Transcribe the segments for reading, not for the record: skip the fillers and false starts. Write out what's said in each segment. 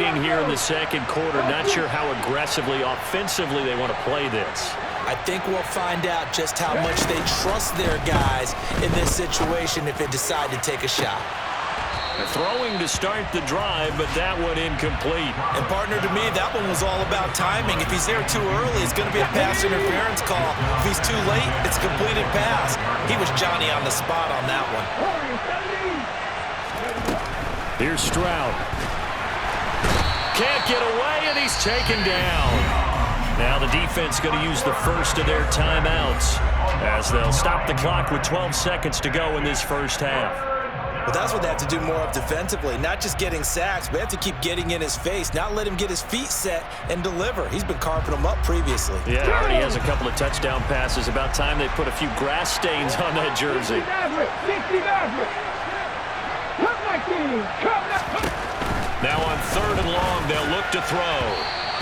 leading here in the second quarter. Not sure how aggressively, offensively they want to play this. I think we'll find out just how much they trust their guys in this situation if they decide to take a shot. Throwing to start the drive, but that one incomplete. And partner, to me, that one was all about timing. If he's there too early, it's going to be a pass interference call. If he's too late, it's a completed pass. He was Johnny on the spot on that one. Here's Stroud. Can't get away, and he's taken down. Now the defense going to use the first of their timeouts as they'll stop the clock with 12 seconds to go in this first half. But that's what they have to do more of defensively, not just getting sacks, but they have to keep getting in his face, not let him get his feet set and deliver. He's been carving them up previously. Yeah, already has a couple of touchdown passes. About time they put a few grass stains on that jersey. Now on 3rd and long, they'll look to throw.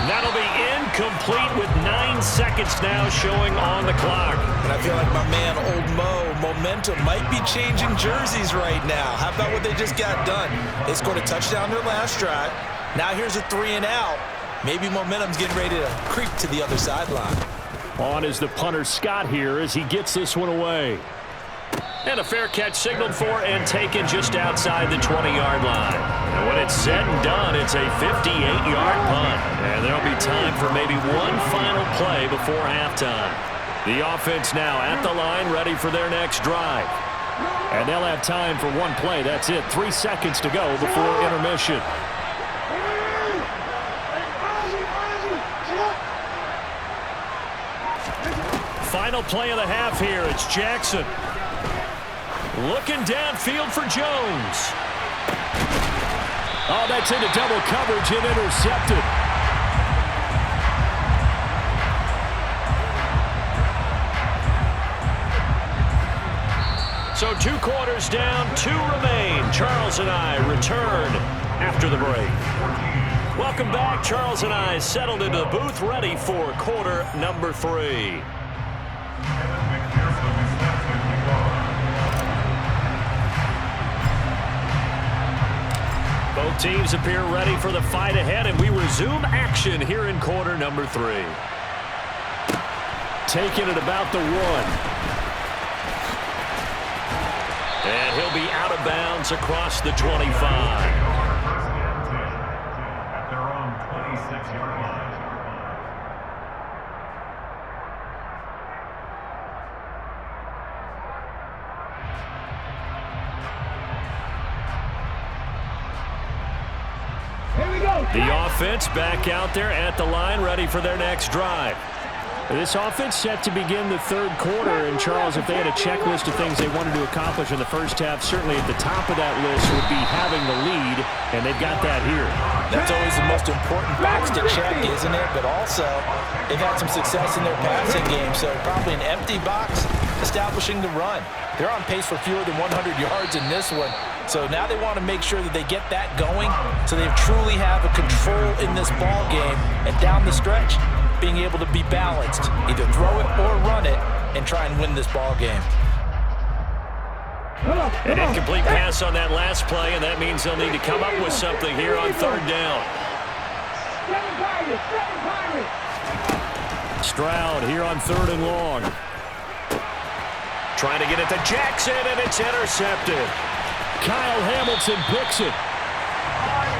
That'll be incomplete with 9 seconds now showing on the clock. And I feel like my man, Old Mo, momentum might be changing jerseys right now. How about what they just got done? They scored a touchdown their last drive. Now here's a 3 and out. Maybe momentum's getting ready to creep to the other sideline. On is the punter Scott here as he gets this one away. And a fair catch signaled for and taken just outside the 20-yard line. And when it's said and done, it's a 58-yard punt. And there'll be time for maybe one final play before halftime. The offense now at the line, ready for their next drive. And they'll have time for one play. That's it. 3 seconds to go before intermission. Final play of the half here. It's Jackson. Looking downfield for Jones. Oh, that's into double coverage and intercepted. So 2 quarters down, 2 remain. Charles and I return after the break. Welcome back. Charles and I settled into the booth, ready for quarter number 3. Both teams appear ready for the fight ahead, and we resume action here in quarter number 3. Taking it about the 1. And he'll be out of bounds across the 25. At their own 26-yard line. The offense back out there at the line, ready for their next drive. This offense set to begin the 3rd quarter, and Charles, if they had a checklist of things they wanted to accomplish in the first half, certainly at the top of that list would be having the lead, and they've got that here. That's always the most important box to check, isn't it? But also, they've had some success in their passing game, so probably an empty box establishing the run. They're on pace for fewer than 100 yards in this one. So now they want to make sure that they get that going so they truly have a control in this ball game. And down the stretch, being able to be balanced, either throw it or run it, and try and win this ball game. An incomplete pass on that last play, and that means they'll need to come up with something here on 3rd down. Stroud here on 3rd and long. Trying to get it to Jackson, and it's intercepted. Kyle Hamilton picks it.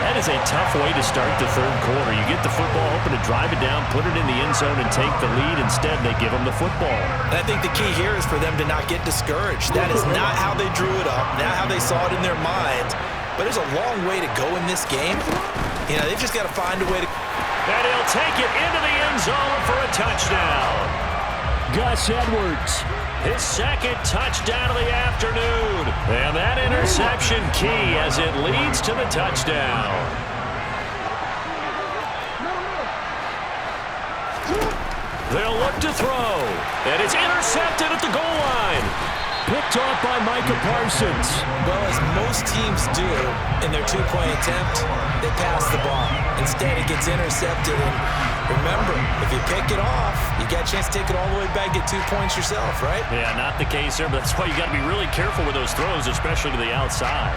That is a tough way to start the 3rd quarter. You get the football, hoping to drive it down, put it in the end zone, and take the lead. Instead, they give them the football. And I think the key here is for them to not get discouraged. That is not how they drew it up, not how they saw it in their minds. But there's a long way to go in this game. You know, they've just got to find a way to... And he'll take it into the end zone for a touchdown. Gus Edwards. His 2nd touchdown of the afternoon. And that interception key as it leads to the touchdown. They'll look to throw. And it's intercepted at the goal line. Picked off by Micah Parsons. Well, as most teams do in their 2-point attempt, they pass the ball. Instead, it gets intercepted. And remember, if you pick it off, you got a chance to take it all the way back, get 2 points yourself, right? Yeah, not the case there, but that's why you got to be really careful with those throws, especially to the outside.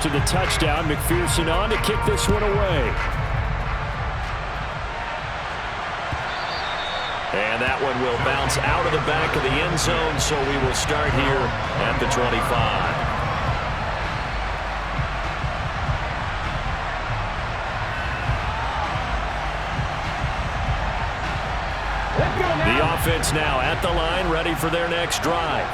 After the touchdown, McPherson on to kick this one away. And that one will bounce out of the back of the end zone, so we will start here at the 25. The offense now at the line, ready for their next drive.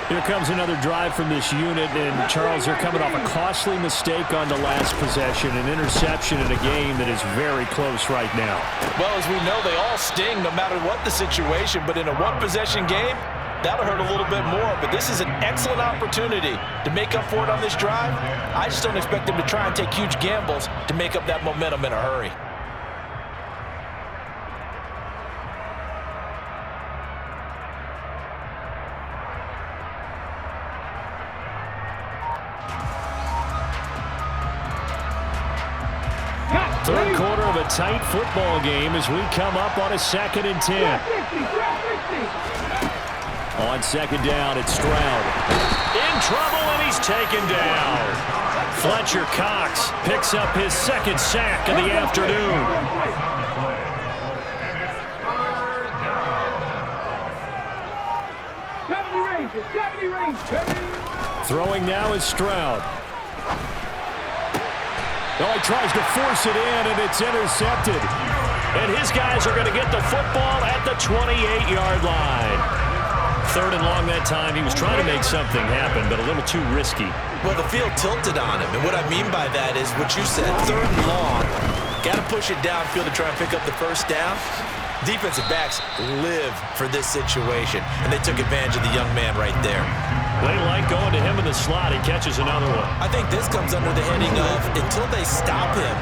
Here comes another drive from this unit, and Charles, they're coming off a costly mistake on the last possession, an interception in a game that is very close right now. Well, as we know, they all sting no matter what the situation, but in a one-possession game, that'll hurt a little bit more. But this is an excellent opportunity to make up for it on this drive. I just don't expect them to try and take huge gambles to make up that momentum in a hurry. Third quarter of a tight football game as we come up on a 2nd and 10. On second down, it's Stroud. In trouble, and he's taken down. Fletcher Cox picks up his 2nd sack of the afternoon. Throwing now is Stroud. Oh, he tries to force it in, and it's intercepted. And his guys are going to get the football at the 28-yard line. 3rd and long that time. He was trying to make something happen, but a little too risky. Well, the field tilted on him, and what I mean by that is what you said, 3rd and long. Got to push it downfield to try and pick up the first down. Defensive backs live for this situation, and they took advantage of the young man right there. They like going to him in the slot. He catches another one. I think this comes under the heading of until they stop him,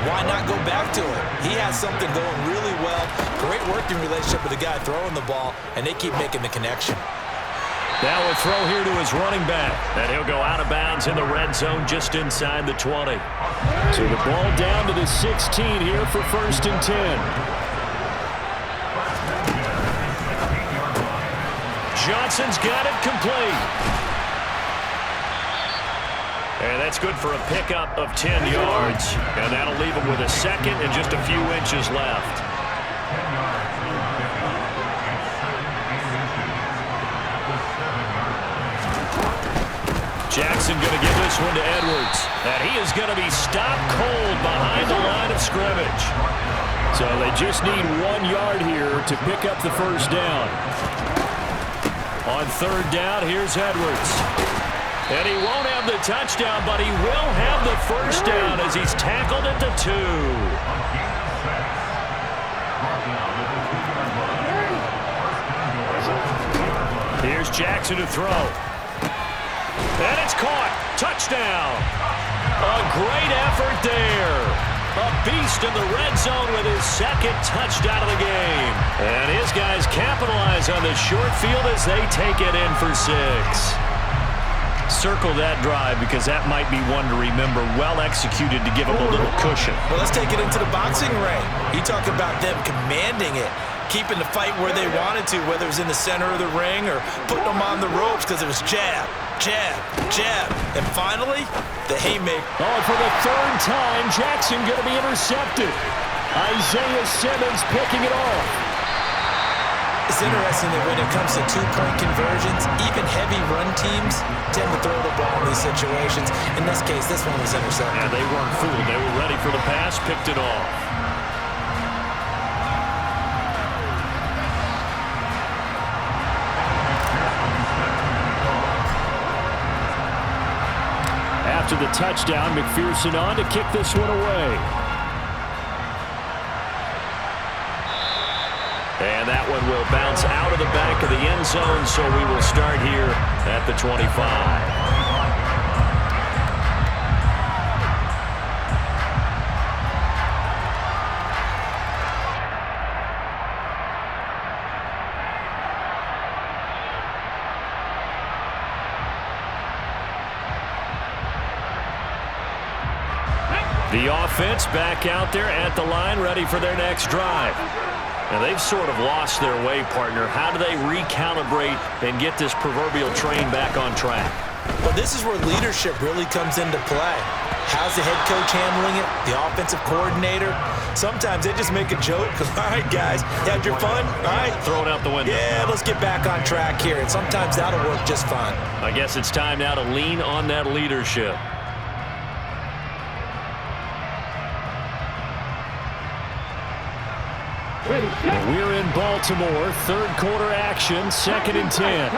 why not go back to him? He has something going really well. Great working relationship with the guy throwing the ball, and they keep making the connection. Now a throw here to his running back. And he'll go out of bounds in the red zone just inside the 20. So the ball down to the 16 here for 1st and 10. Johnson's got it complete. And that's good for a pickup of 10 yards. And that'll leave him with a 2nd and just a few inches left. Jackson going to give this one to Edwards. And he is going to be stopped cold behind the line of scrimmage. So they just need 1 yard here to pick up the first down. On 3rd down, here's Edwards. And he won't have the touchdown, but he will have the first down as he's tackled at the 2. Here's Jackson to throw. And it's caught. Touchdown. A great effort there. A beast in the red zone with his 2nd touchdown of the game. And his guys capitalize on the short field as they take it in for 6. Circle that drive because that might be one to remember. Well executed to give him a little cushion. Well, let's take it into the boxing ring. You talk about them commanding it, keeping the fight where they wanted to, whether it was in the center of the ring or putting them on the ropes because it was jab, jab, jab. And finally, the haymaker. Oh, for the 3rd time, Jackson going to be intercepted. Isaiah Simmons picking it off. It's interesting that when it comes to 2-point conversions, even heavy run teams tend to throw the ball in these situations. In this case, this one was intercepted. And they weren't fooled. They were ready for the pass, picked it off. After the touchdown, McPherson on to kick this one away. And that one will bounce out of the back of the end zone, so we will start here at the 25. The offense back out there at the line, ready for their next drive. Now, they've sort of lost their way, partner. How do they recalibrate and get this proverbial train back on track? Well, this is where leadership really comes into play. How's the head coach handling it? The offensive coordinator? Sometimes they just make a joke. All right, guys, you had your fun? All right. Throw it out the window. Yeah, let's get back on track here. And sometimes that'll work just fine. I guess it's time now to lean on that leadership. We're in Baltimore. Third quarter action, 2nd and 10.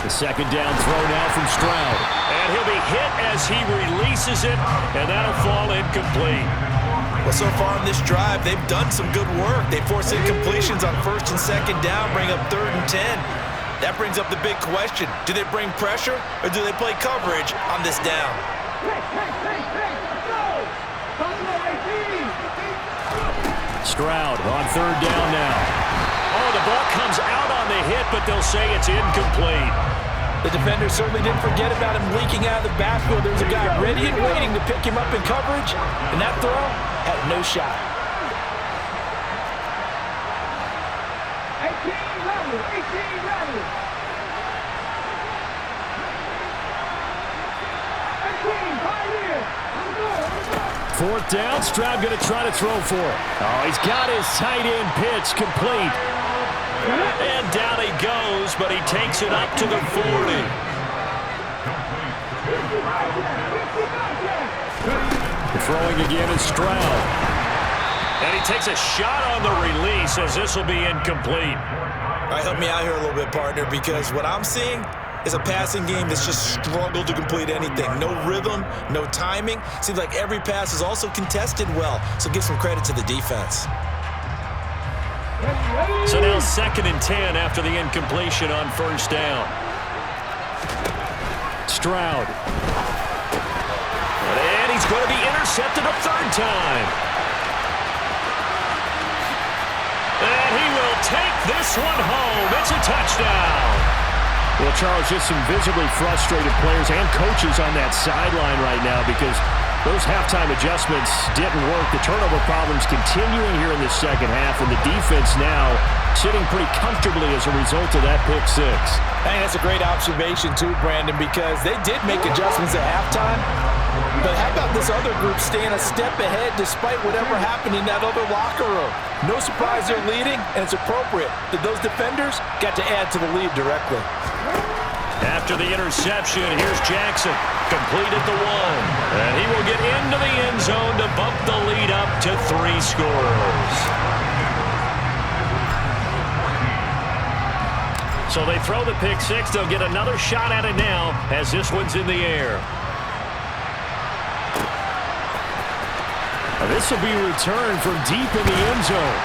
The second down throw now from Stroud. And he'll be hit as he releases it, and that'll fall incomplete. Well, so far on this drive, they've done some good work. They force incompletions on 1st and 2nd down, bring up 3rd and 10. That brings up the big question. Do they bring pressure, or do they play coverage on this down? Stroud on 3rd down now. Oh, the ball comes out on the hit, but they'll say it's incomplete. The defender certainly didn't forget about him leaking out of the backfield. There's a guy ready and waiting to pick him up in coverage, and that throw had no shot. 4th down, Stroud going to try to throw for it. Oh, he's got his tight end pitch complete. And down he goes, but he takes it up to the 40. Throwing again is Stroud. And he takes a shot on the release as this will be incomplete. All right, help me out here a little bit, partner, because what I'm seeing is a passing game that's just struggled to complete anything. No rhythm, no timing. Seems like every pass is also contested well, so give some credit to the defense. So now 2nd and 10 after the incompletion on 1st down. Stroud. And he's going to be intercepted a 3rd time. And he will take this one home. It's a touchdown. Well, Charles, just some visibly frustrated players and coaches on that sideline right now because those halftime adjustments didn't work. The turnover problems continuing here in the second half, and the defense now sitting pretty comfortably as a result of that pick 6. I think that's a great observation too, Brandon, because they did make adjustments at halftime. But how about this other group staying a step ahead despite whatever happened in that other locker room? No surprise they're leading, and it's appropriate that those defenders got to add to the lead directly. After the interception, here's Jackson, complete at the 1. And he will get into the end zone to bump the lead up to 3 scores. So they throw the pick 6. They'll get another shot at it now as this one's in the air. This will be returned from deep in the end zone.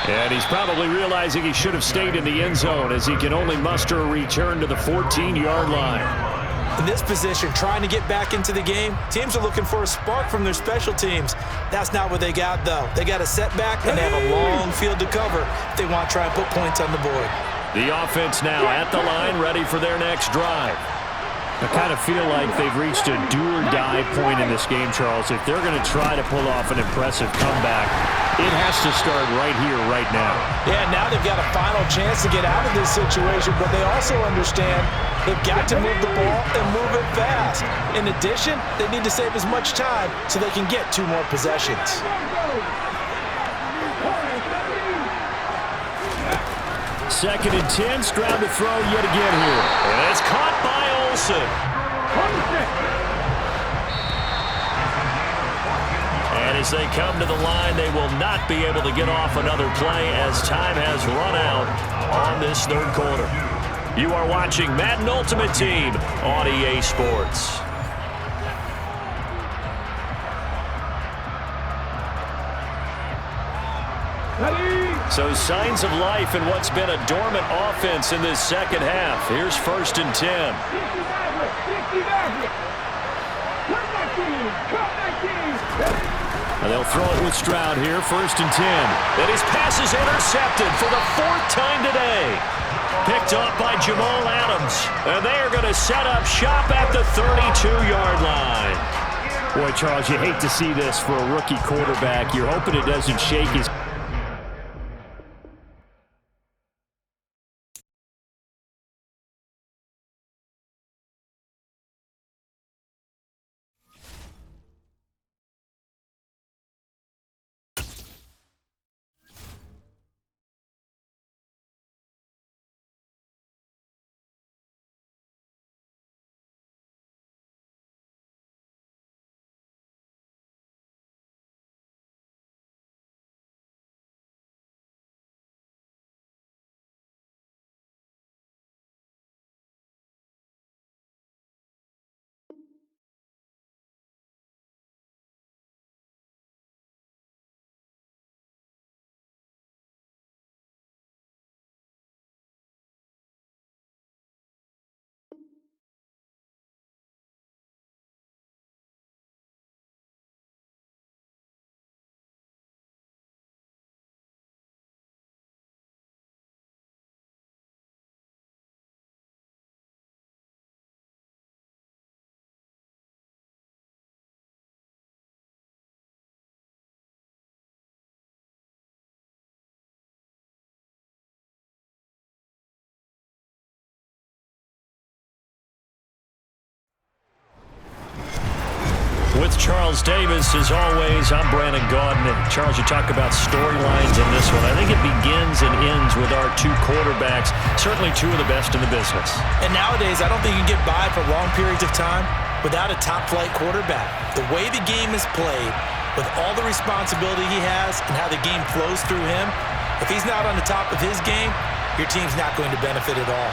And he's probably realizing he should have stayed in the end zone as he can only muster a return to the 14-yard line. In this position, trying to get back into the game, teams are looking for a spark from their special teams. That's not what they got, though. They got a setback, and they have a long field to cover if they want to try and put points on the board. The offense now at the line, ready for their next drive. I kind of feel like they've reached a do-or-die point in this game, Charles. If they're going to try to pull off an impressive comeback, it has to start right here, right now. Yeah, now they've got a final chance to get out of this situation, but they also understand they've got to move the ball and move it fast. In addition, they need to save as much time so they can get 2 more possessions. Second and 10, Stroud to throw yet again here. And it's caught by Olsen. And as they come to the line, they will not be able to get off another play as time has run out on this 3rd quarter. You are watching Madden Ultimate Team on EA Sports. So signs of life in what's been a dormant offense in this second half. Here's 1st and 10. And they'll throw it with Stroud here, 1st and 10. And his pass is intercepted for the 4th time today. Picked off by Jamal Adams. And they are going to set up shop at the 32-yard line. Boy, Charles, you hate to see this for a rookie quarterback. You're hoping it doesn't shake his Charles Davis. As always, I'm Brandon Gaudin. And Charles, you talk about storylines in this one. I think it begins and ends with our two quarterbacks, certainly two of the best in the business. And nowadays, I don't think you can get by for long periods of time without a top-flight quarterback. The way the game is played, with all the responsibility he has and how the game flows through him, if he's not on the top of his game, your team's not going to benefit at all.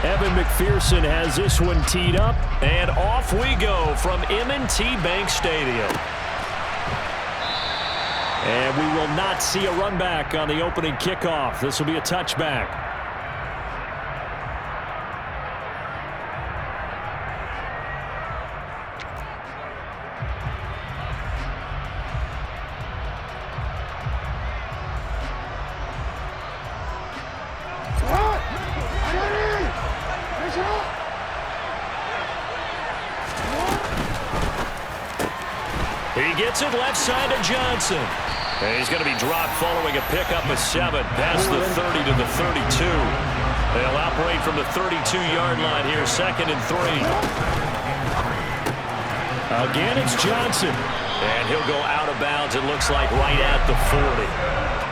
Evan McPherson has this one teed up, and off we go from M&T Bank Stadium. And we will not see a run back on the opening kickoff. This will be a touchback. He gets it left side to Johnson. And he's going to be dropped following a pickup of 7 past the 30 to the 32. They'll operate from the 32-yard line here, 2nd and 3. Again, it's Johnson. And he'll go out of bounds, it looks like, right at the 40.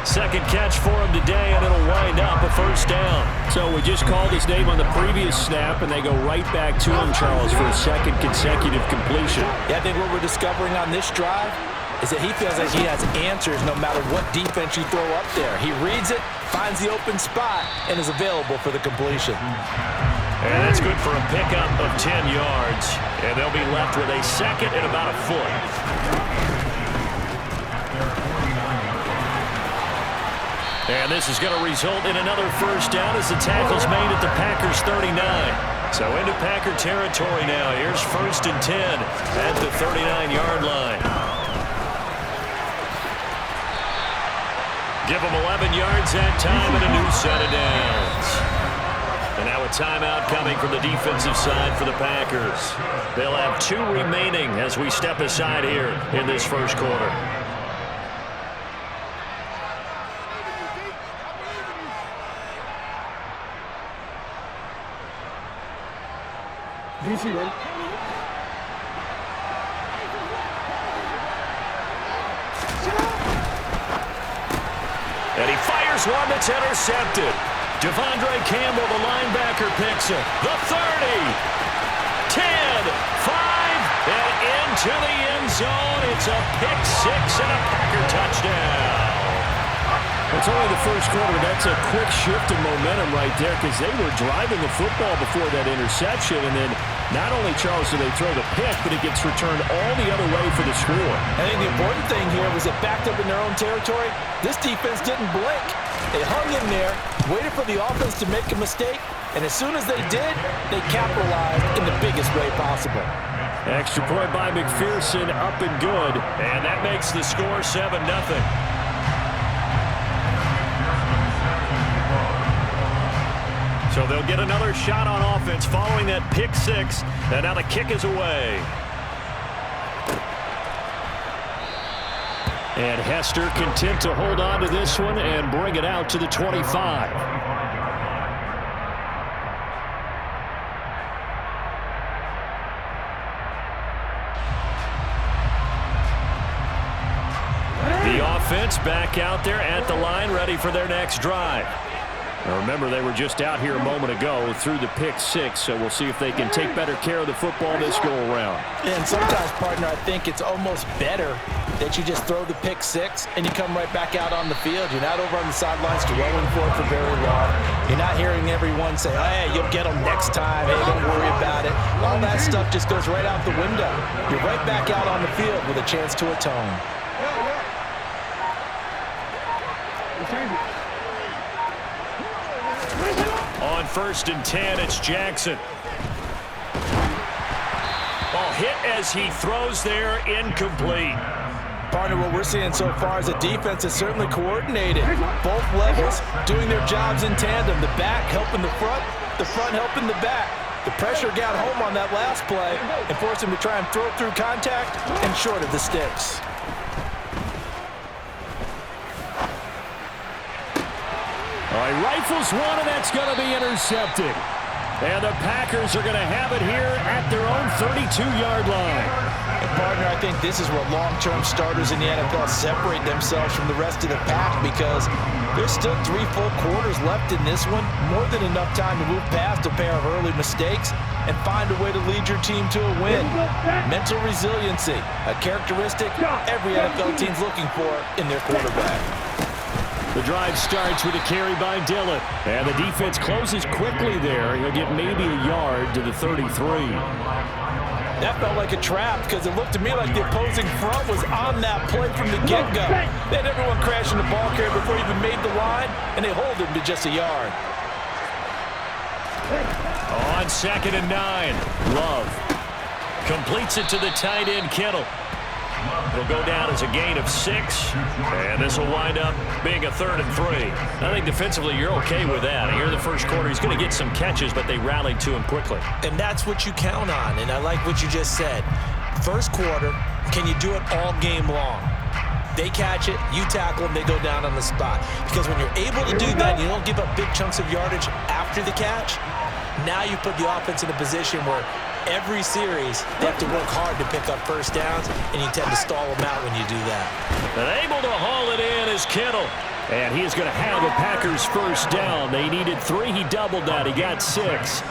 Second catch for him today, and it'll wind up a first down. So we just called his name on the previous snap, and they go right back to him, Charles, for a second consecutive completion. Yeah, I think what we're discovering on this drive is that he feels like he has answers no matter what defense you throw up there. He reads it, finds the open spot, and is available for the completion. And that's good for a pickup of 10 yards. And they'll be left with a second and about a foot. And this is going to result in another first down as the tackle's made at the Packers' 39. So into Packer territory now. Here's 1st and 10 at the 39-yard line. Give them 11 yards that time and a new set of downs. And now a timeout coming from the defensive side for the Packers. They'll have 2 remaining as we step aside here in this first quarter. And he fires one that's intercepted. Devondre Campbell, the linebacker, picks it. The 30, 10, 5, and into the end zone. It's a pick 6 and a Packer touchdown. It's only the first quarter. That's a quick shift in momentum right there because they were driving the football before that interception. And then not only, Charles, do they throw the pick, but it gets returned all the other way for the score. I think the important thing here was it backed up in their own territory. This defense didn't blink. They hung in there, waited for the offense to make a mistake, and as soon as they did, they capitalized in the biggest way possible. Extra point by McPherson, up and good. And that makes the score 7-0. So they'll get another shot on offense following that pick 6. And now the kick is away. And Hester content to hold on to this one and bring it out to the 25. The offense back out there at the line, ready for their next drive. Now remember, they were just out here a moment ago through the pick 6, so we'll see if they can take better care of the football this go-around. And sometimes, partner, I think it's almost better that you just throw the pick 6 and you come right back out on the field. You're not over on the sidelines dwelling for it for very long. You're not hearing everyone say, hey, you'll get them next time. Hey, don't worry about it. All that stuff just goes right out the window. You're right back out on the field with a chance to atone. On 1st and 10, it's Jackson. Ball hit as he throws there, incomplete. Partner, what we're seeing so far is a defense that's certainly coordinated. Both levels doing their jobs in tandem. The back helping the front helping the back. The pressure got home on that last play and forced him to try and throw through contact and short of the sticks. All right, rifles one, and that's going to be intercepted. And the Packers are going to have it here at their own 32-yard line. And partner, I think this is where long-term starters in the NFL separate themselves from the rest of the pack, because there's still 3 full quarters left in this one. More than enough time to move past a pair of early mistakes and find a way to lead your team to a win. Mental resiliency, a characteristic every NFL team's looking for in their quarterback. The drive starts with a carry by Dillon. And the defense closes quickly there. He'll get maybe a yard to the 33. That felt like a trap, because it looked to me like the opposing front was on that play from the get-go. They had everyone crashing the ball carrier before he even made the line, and they hold him to just a yard. On 2nd and 9, Love completes it to the tight end, Kittle. It'll go down as a gain of 6, and this will wind up being a 3rd and 3. I think defensively you're okay with that. Here in the first quarter, he's going to get some catches, but they rallied to him quickly. And that's what you count on, and I like what you just said. First quarter, can you do it all game long? They catch it, you tackle them, they go down on the spot. Because when you're able to do that, you don't give up big chunks of yardage after the catch. Now you put the offense in a position where every series, they have to work hard to pick up first downs, and you tend to stall them out when you do that. And able to haul it in is Kittle. And he is going to have the Packers first down. They needed 3. He doubled that. He got 6.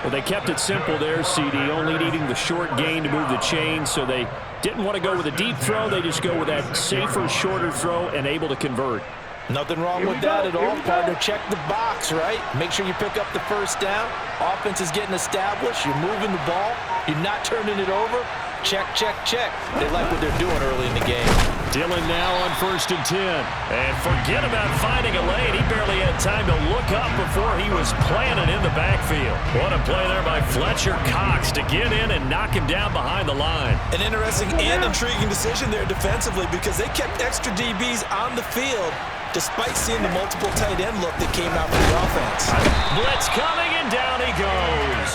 Well, they kept it simple there, CD, only needing the short gain to move the chain, so they didn't want to go with a deep throw. They just go with that safer, shorter throw and able to convert. Nothing wrong with that at all, partner. Check the box, right? Make sure you pick up the first down. Offense is getting established. You're moving the ball. You're not turning it over. Check, check, check. They like what they're doing early in the game. Dillon now on 1st and 10. And forget about finding a lane. He barely had time to look up before he was planted in the backfield. What a play there by Fletcher Cox to get in and knock him down behind the line. An interesting and intriguing decision there defensively, because they kept extra DBs on the field despite seeing the multiple tight end look that came out for the offense. Blitz coming, and down he goes.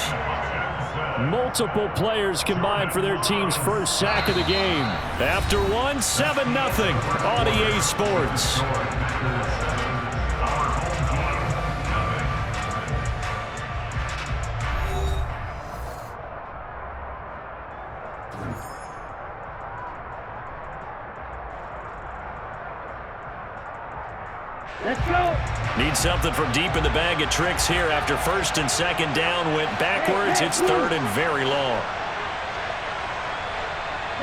Multiple players combined for their team's first sack of the game. After one, 7-0 on EA Sports. Let's go. Need something from deep in the bag of tricks here. After 1st and 2nd down went backwards, it's 3rd and very long.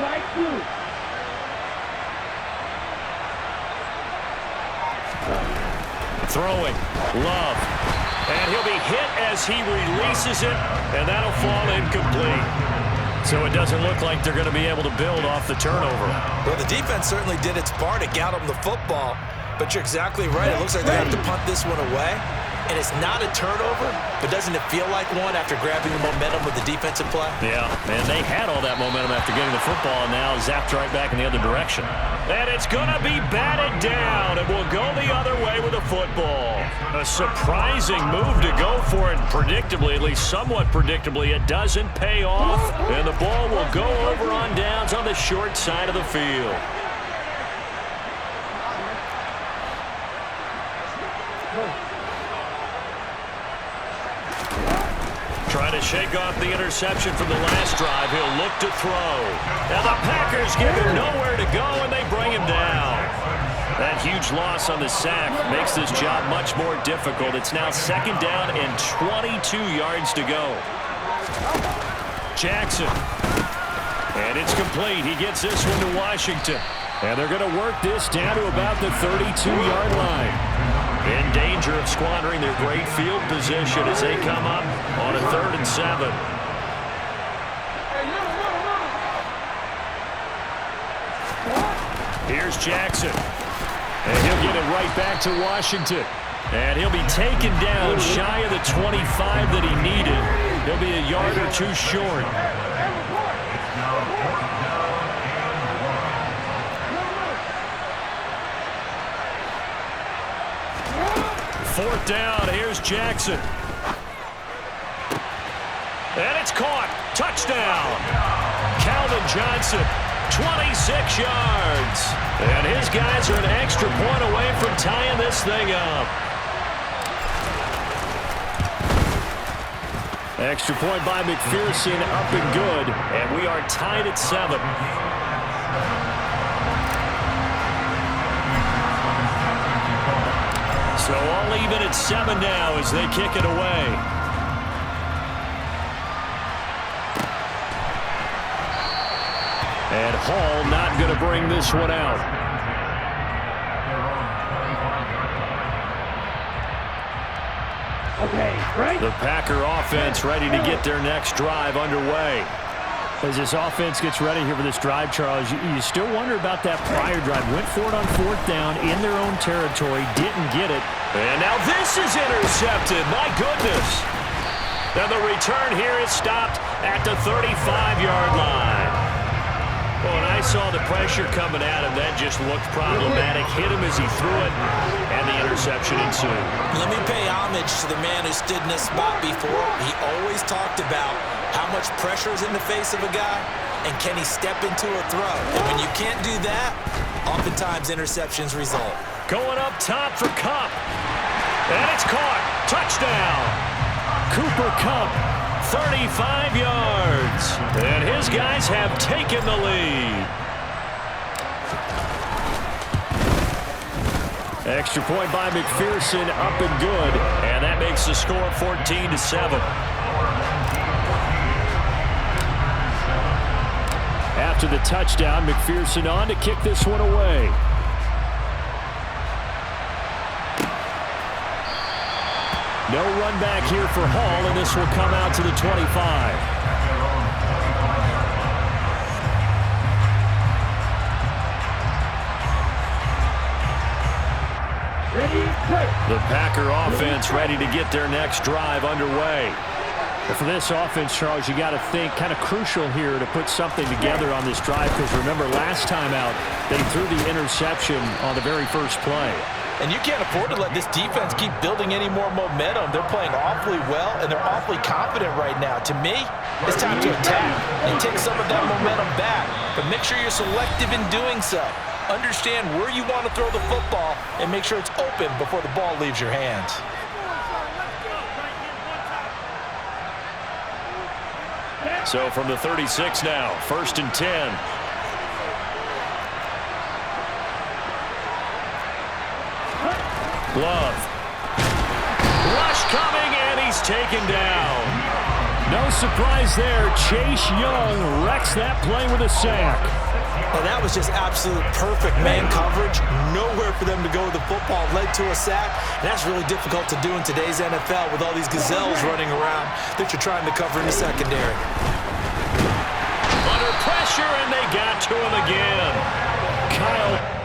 Right through. Throwing, Love. And he'll be hit as he releases it, and that'll fall incomplete. So it doesn't look like they're going to be able to build off the turnover. Well, the defense certainly did its part to get them the football. But you're exactly right. It looks like they have to punt this one away. And it's not a turnover, but doesn't it feel like one after grabbing the momentum with the defensive play? Yeah, and they had all that momentum after getting the football, and now zapped right back in the other direction. And it's going to be batted down, and will go the other way with the football. A surprising move to go for it, predictably, at least somewhat predictably. It doesn't pay off, and the ball will go over on downs on the short side of the field. Trying to shake off the interception from the last drive. He'll look to throw. Now the Packers give him nowhere to go, and they bring him down. That huge loss on the sack makes this job much more difficult. It's now 2nd down and 22 yards to go. Jackson. And it's complete. He gets this one to Washington. And they're going to work this down to about the 32-yard line. In danger of squandering their great field position as they come up on a 3rd and 7. Here's Jackson. And he'll get it right back to Washington. And he'll be taken down shy of the 25 that he needed. He'll be a yard or 2 short. 4th down, here's Jackson. And it's caught. Touchdown. Calvin Johnson, 26 yards. And his guys are an extra point away from tying this thing up. Extra point by McPherson, up and good. And we are tied at 7. So all even at 7 now as they kick it away. And Hall not going to bring this one out. Okay, right. The Packer offense ready to get their next drive underway. As this offense gets ready here for this drive, Charles, you still wonder about that prior drive. Went for it on 4th down in their own territory, didn't get it. And now this is intercepted. My goodness. Now the return here is stopped at the 35-yard line. Well, when I saw the pressure coming at him, that just looked problematic. Hit him as he threw it, and the interception ensued. Let me pay homage to the man who stood in this spot before. He always talked about how much pressure is in the face of a guy, and can he step into a throw? And when you can't do that, oftentimes interceptions result. Going up top for Kupp. And it's caught. Touchdown. Cooper Kupp, 35 yards. And his guys have taken the lead. Extra point by McPherson, up and good. And that makes the score 14-7. After the touchdown, McPherson on to kick this one away. No run back here for Hall, and this will come out to the 25. The Packer offense ready to get their next drive underway. But for this offense, Charles, you got to think kind of crucial here to put something together on this drive, because remember last time out they threw the interception on the very first play. And you can't afford to let this defense keep building any more momentum. They're playing awfully well, and they're awfully confident right now. To me, it's time to attack and take some of that momentum back. But make sure you're selective in doing so. Understand where you want to throw the football and make sure it's open before the ball leaves your hands. So from the 36 now, 1st and 10. Love. Rush coming, and he's taken down. No surprise there. Chase Young wrecks that play with a sack. Well, that was just absolute perfect man coverage. Nowhere for them to go with the football. Led to a sack. And that's really difficult to do in today's NFL with all these gazelles running around that you're trying to cover in the secondary. Under pressure, and they got to him again. Kyle